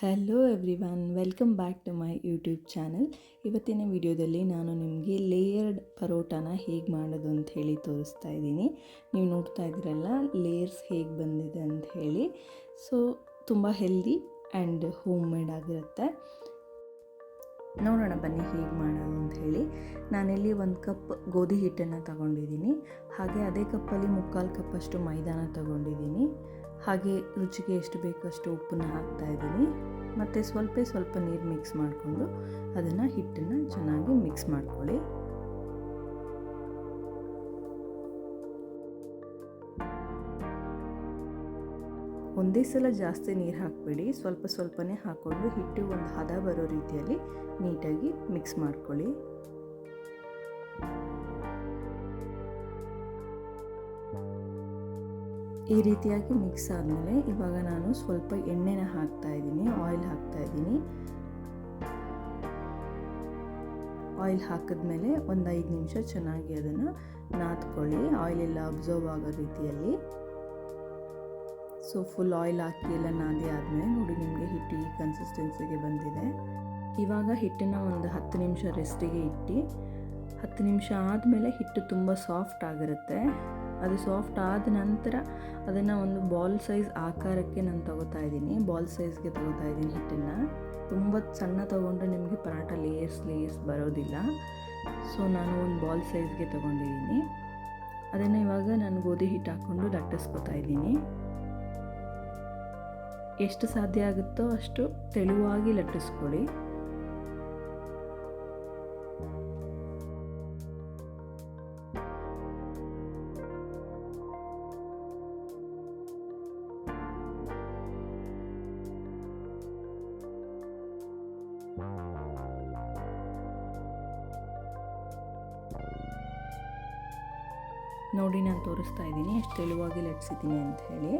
Hello everyone, welcome back to my YouTube channel. ಇವತ್ತಿನ ವಿಡಿಯೋದಲ್ಲಿ ನಾನು ನಿಮಗೆ ಲೇಯರ್ಡ್ ಪರೋಟಾನ ಹೇಗೆ ಮಾಡೋದು ಅಂತ ಹೇಳಿ ತೋರಿಸ್ತಾ ಇದ್ದೀನಿ. ನೀವು ನೋಡ್ತಾ ಇದ್ದೀರಲ್ಲ ಲೇಯರ್ಸ್ ಹೇಗೆ ಬಂದಿದೆ ಅಂತ ಹೇಳಿ. ಸೊ ತುಂಬ ಹೆಲ್ದಿ ಆ್ಯಂಡ್ ಹೋಮ್ ಮೇಡ್ ಆಗಿರುತ್ತೆ. ನೋಡೋಣ ಬನ್ನಿ ಹೇಗೆ ಮಾಡೋದು ಅಂತ ಹೇಳಿ. ನಾನಿಲ್ಲಿ 1 ಕಪ್ ಗೋಧಿ ಹಿಟ್ಟನ್ನು ತಗೊಂಡಿದ್ದೀನಿ. ಹಾಗೆ ಅದೇ ಕಪ್ಪಲ್ಲಿ 3/4 ಕಪ್ಪಷ್ಟು ಮೈದಾನ ತಗೊಂಡಿದ್ದೀನಿ. ಹಾಗೆ ರುಚಿಗೆ ಎಷ್ಟು ಬೇಕೋ ಅಷ್ಟು ಉಪ್ಪನ್ನು ಹಾಕ್ತಾಯಿದ್ದೀನಿ. ಮತ್ತು ಸ್ವಲ್ಪ ನೀರು ಮಿಕ್ಸ್ ಮಾಡಿಕೊಂಡು ಅದನ್ನು ಹಿಟ್ಟನ್ನು ಚೆನ್ನಾಗಿ ಮಿಕ್ಸ್ ಮಾಡ್ಕೊಳ್ಳಿ. ಒಂದೇ ಸಲ ಜಾಸ್ತಿ ನೀರು ಹಾಕಬೇಡಿ, ಸ್ವಲ್ಪನೇ ಹಾಕ್ಕೊಂಡು ಹಿಟ್ಟು ಒಂದು ಹದ ಬರೋ ರೀತಿಯಲ್ಲಿ ನೀಟಾಗಿ ಮಿಕ್ಸ್ ಮಾಡ್ಕೊಳ್ಳಿ. ಈ ರೀತಿಯಾಗಿ ಮಿಕ್ಸ್ ಆದಮೇಲೆ ಇವಾಗ ನಾನು ಸ್ವಲ್ಪ ಎಣ್ಣೆನ ಹಾಕ್ತಾಯಿದ್ದೀನಿ, ಆಯಿಲ್ ಹಾಕ್ತಾಯಿದ್ದೀನಿ. ಆಯಿಲ್ ಹಾಕಿದ್ಮೇಲೆ ಒಂದು 5 ನಿಮಿಷ ಚೆನ್ನಾಗಿ ಅದನ್ನು ನಾದ್ಕೊಳ್ಳಿ, ಆಯಿಲೆಲ್ಲ ಅಬ್ಸರ್ವ್ ಆಗೋ ರೀತಿಯಲ್ಲಿ. ಸೊ ಫುಲ್ ಆಯಿಲ್ ಹಾಕಿ ಎಲ್ಲ ನಾದಿ ಆದಮೇಲೆ ನೋಡಿ ನಿಮಗೆ ಹಿಟ್ಟು ಈ ಕನ್ಸಿಸ್ಟೆನ್ಸಿಗೆ ಬಂದಿದೆ. ಇವಾಗ ಹಿಟ್ಟನ್ನು ಒಂದು 10 ನಿಮಿಷ ರೆಸ್ಟಿಗೆ ಇಟ್ಟು 10 ನಿಮಿಷ ಆದಮೇಲೆ ಹಿಟ್ಟು ತುಂಬ ಸಾಫ್ಟ್ ಆಗಿರುತ್ತೆ. ಅದು ಸಾಫ್ಟ್ ಆದ ನಂತರ ಅದನ್ನು ಒಂದು ಬಾಲ್ ಸೈಜ್ ಆಕಾರಕ್ಕೆ ನಾನು ತಗೋತಾ ಇದ್ದೀನಿ, ಬಾಲ್ ಸೈಜ್ಗೆ ತಗೋತಾ ಇದ್ದೀನಿ ಹಿಟ್ಟನ್ನು. ತುಂಬ ಸಣ್ಣ ತೊಗೊಂಡ್ರೆ ನಿಮಗೆ ಪರಾಟ ಲೇಯರ್ಸ್ ಬರೋದಿಲ್ಲ. ಸೊ ನಾನು ಒಂದು ಬಾಲ್ ಸೈಜ್ಗೆ ತೊಗೊಂಡಿದ್ದೀನಿ. ಅದನ್ನು ಇವಾಗ ನಾನು ಗೋಧಿ ಹಿಟ್ಟು ಹಾಕ್ಕೊಂಡು ಲಟ್ಟಿಸ್ಕೊತಾ ಇದ್ದೀನಿ. ಎಷ್ಟು ಸಾಧ್ಯ ಆಗುತ್ತೋ ಅಷ್ಟು ತೆಳುವಾಗಿ ಲಟ್ಟಿಸ್ಕೊಳ್ಳಿ. ನೋಡಿ ನಾನು ತೋರಿಸ್ತಾ ಇದ್ದೀನಿ ಎಷ್ಟು ತೆಳುವಾಗಿ ಲಟ್ಟಿಸಿದ್ದೀನಿ ಅಂತ ಹೇಳಿ.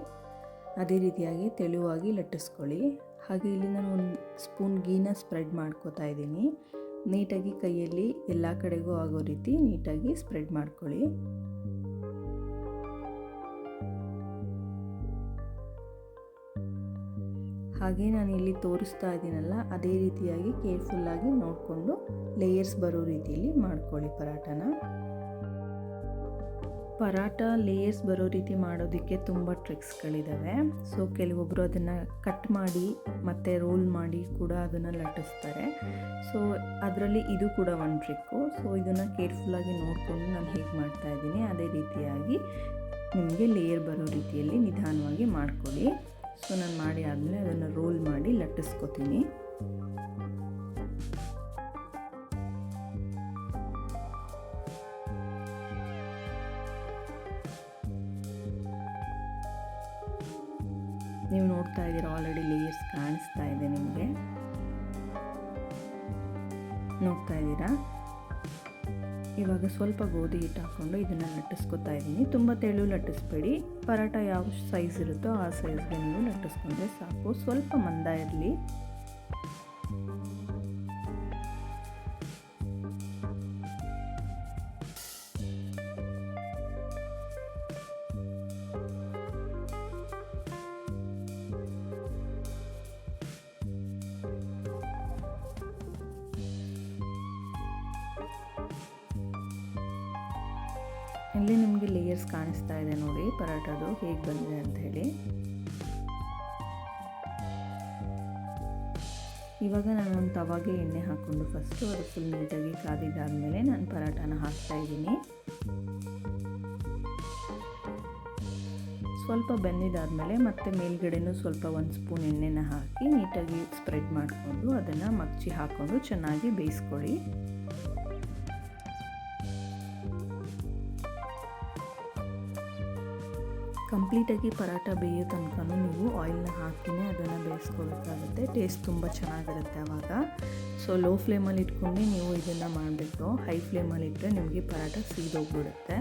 ಅದೇ ರೀತಿಯಾಗಿ ತೆಳುವಾಗಿ ಲಟ್ಟಿಸ್ಕೊಳ್ಳಿ. ಹಾಗೆ ಇಲ್ಲಿ ನಾನು ಒಂದು ಸ್ಪೂನ್ ಗೀನ ಸ್ಪ್ರೆಡ್ ಮಾಡ್ಕೋತಾ ಇದ್ದೀನಿ. ನೀಟಾಗಿ ಕೈಯಲ್ಲಿ ಎಲ್ಲ ಕಡೆಗೂ ಆಗೋ ರೀತಿ ನೀಟಾಗಿ ಸ್ಪ್ರೆಡ್ ಮಾಡ್ಕೊಳ್ಳಿ. ಹಾಗೆ ನಾನು ಇಲ್ಲಿ ತೋರಿಸ್ತಾ ಇದ್ದೀನಲ್ಲ ಅದೇ ರೀತಿಯಾಗಿ ಕೇರ್ಫುಲ್ಲಾಗಿ ನೋಡಿಕೊಂಡು ಲೇಯರ್ಸ್ ಬರೋ ರೀತಿಯಲ್ಲಿ ಮಾಡ್ಕೊಳ್ಳಿ ಪರಾಟ ಲೇಯರ್ಸ್ ಬರೋ ರೀತಿ ಮಾಡೋದಕ್ಕೆ ತುಂಬ ಟ್ರಿಕ್ಸ್ಗಳಿದ್ದಾವೆ. ಸೊ ಕೆಲವೊಬ್ಬರು ಅದನ್ನು ಕಟ್ ಮಾಡಿ ಮತ್ತು ರೋಲ್ ಮಾಡಿ ಕೂಡ ಅದನ್ನು ಲಟ್ಟಿಸ್ತಾರೆ. ಸೊ ಅದರಲ್ಲಿ ಇದು ಕೂಡ ಒಂದು ಟ್ರಿಕ್ಕು. ಸೊ ಇದನ್ನು ಕೇರ್ಫುಲ್ಲಾಗಿ ನೋಡಿಕೊಂಡು ನಾನು ಹೇಗೆ ಮಾಡ್ತಾಯಿದ್ದೀನಿ ಅದೇ ರೀತಿಯಾಗಿ ನಿಮಗೆ ಲೇಯರ್ ಬರೋ ರೀತಿಯಲ್ಲಿ ನಿಧಾನವಾಗಿ ಮಾಡ್ಕೊಳ್ಳಿ. ಸೊ ನಾನು ಮಾಡಿ ಆದಮೇಲೆ ಅದನ್ನು ರೋಲ್ ಮಾಡಿ ಲಟ್ಟಿಸ್ಕೊತೀನಿ. ನೀವು ನೋಡ್ತಾ ಇದ್ದೀರಾ ಆಲ್ರೆಡಿ ಲೇಯರ್ಸ್ ಕಾಣಿಸ್ತಾ ಇದೆ ನಿಮಗೆ, ನೋಡ್ತಾ ಇದ್ದೀರಾ. ಇವಾಗ ಸ್ವಲ್ಪ ಗೋಧಿ ಹಿಟ್ಟು ಹಾಕ್ಕೊಂಡು ಇದನ್ನು ಲಟ್ಟಿಸ್ಕೊತಾ ಇದ್ದೀನಿ. ತುಂಬ ತೆಳು ಲಟ್ಟಿಸ್ಬೇಡಿ, ಪರಾಟ ಯಾವ ಸೈಜ್ ಇರುತ್ತೋ ಆ ಸೈಜ್ಗೆ ನೀವು ಲಟ್ಟಿಸ್ಕೊಂಡ್ರೆ ಸಾಕು. ಸ್ವಲ್ಪ ಮಂದ ಇರಲಿ. ಇಲ್ಲಿ ನಿಮಗೆ ಲೇಯರ್ಸ್ ಕಾಣಿಸ್ತಾ ಇದೆ ನೋಡಿ ಪರಾಟದು ಹೇಗೆ ಬಂದಿದೆ ಅಂತ ಹೇಳಿ. ಇವಾಗ ನಾನು ಒಂದು ತವಾಗೆ ಎಣ್ಣೆ ಹಾಕ್ಕೊಂಡು ಫಸ್ಟು ಅದು ಫುಲ್ ನೀಟಾಗಿ ಕಾದಿದ್ದಾದಮೇಲೆ ನಾನು ಪರಾಟನ ಹಾಕ್ತಾ ಇದ್ದೀನಿ. ಸ್ವಲ್ಪ ಬೆಂದಿದ್ದಾದಮೇಲೆ ಮತ್ತೆ ಮೇಲ್ಗಡೆನೂ ಸ್ವಲ್ಪ 1 ಸ್ಪೂನ್ ಎಣ್ಣೆನ ಹಾಕಿ ನೀಟಾಗಿ ಸ್ಪ್ರೆಡ್ ಮಾಡಿಕೊಂಡು ಅದನ್ನು ಮಗ್ಚಿ ಹಾಕ್ಕೊಂಡು ಚೆನ್ನಾಗಿ ಬೇಯಿಸ್ಕೊಳ್ಳಿ. ಕಂಪ್ಲೀಟಾಗಿ ಪರಾಟ ಬೇಯೋ ತನಕ ನೀವು ಆಯಿಲ್ನ ಹಾಕಿನೇ ಅದನ್ನು ಬೇಯಿಸ್ಕೊಬೇಕಾಗುತ್ತೆ. ಟೇಸ್ಟ್ ತುಂಬ ಚೆನ್ನಾಗಿರುತ್ತೆ ಆವಾಗ. ಸೊ ಲೋ ಫ್ಲೇಮಲ್ಲಿ ಇಟ್ಕೊಂಡು ನೀವು ಇದನ್ನು ಮಾಡಬೇಕು. ಹೈ ಫ್ಲೇಮಲ್ಲಿ ಇಟ್ಟರೆ ನಿಮಗೆ ಪರಾಟ ಸೀದೋಗ್ಬಿಡುತ್ತೆ.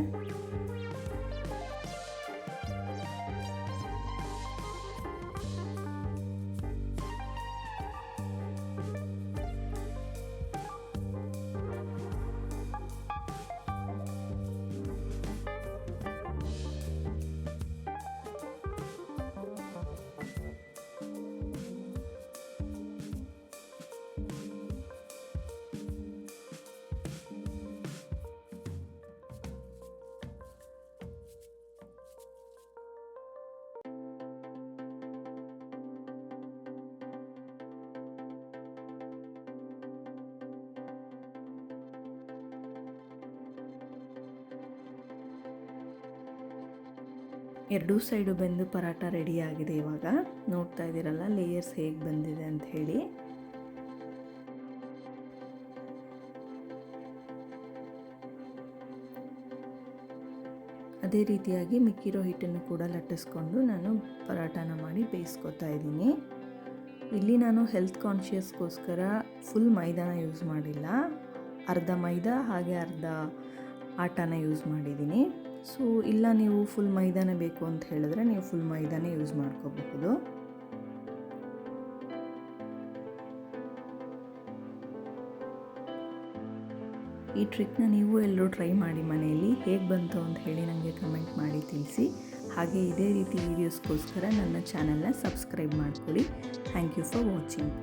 ಎರಡೂ ಸೈಡು ಬೆಂದು ಪರಾಟ ರೆಡಿ ಆಗಿದೆ. ಇವಾಗ ನೋಡ್ತಾ ಇದ್ದೀರಲ್ಲ ಲೇಯರ್ಸ್ ಹೇಗೆ ಬಂದಿದೆ ಅಂತ ಹೇಳಿ. ಅದೇ ರೀತಿಯಾಗಿ ಮಿಕ್ಕಿರೋ ಹಿಟ್ಟನ್ನು ಕೂಡ ಲಟ್ಟಿಸ್ಕೊಂಡು ನಾನು ಪರಾಟನ ಮಾಡಿ ಬೇಯಿಸ್ಕೊತಾ ಇದ್ದೀನಿ. ಇಲ್ಲಿ ನಾನು ಹೆಲ್ತ್ ಕಾನ್ಷಿಯಸ್ಗೋಸ್ಕರ ಫುಲ್ ಮೈದಾನ ಯೂಸ್ ಮಾಡಿಲ್ಲ, ಅರ್ಧ ಮೈದಾ ಹಾಗೆ ಅರ್ಧ ಆಟಾನ ಯೂಸ್ ಮಾಡಿದ್ದೀನಿ. ಸೊ ಇಲ್ಲ ನೀವು ಫುಲ್ ಮೈದಾನೇ ಬೇಕು ಅಂತ ಹೇಳಿದ್ರೆ ನೀವು ಫುಲ್ ಮೈದಾನೇ ಯೂಸ್ ಮಾಡ್ಕೋಬಹುದು. ಈ ಟ್ರಿಕ್ನ ನೀವು ಎಲ್ಲರೂ ಟ್ರೈ ಮಾಡಿ ಮನೆಯಲ್ಲಿ. ಹೇಗೆ ಬಂತು ಅಂತ ಹೇಳಿ ನನಗೆ ಕಮೆಂಟ್ ಮಾಡಿ ತಿಳಿಸಿ. ಹಾಗೆ ಇದೇ ರೀತಿ ವೀಡಿಯೋಸ್ಗೋಸ್ಕರ ನನ್ನ ಚಾನಲ್ನ ಸಬ್ಸ್ಕ್ರೈಬ್ ಮಾಡ್ಕೊಳ್ಳಿ. Thank you for watching.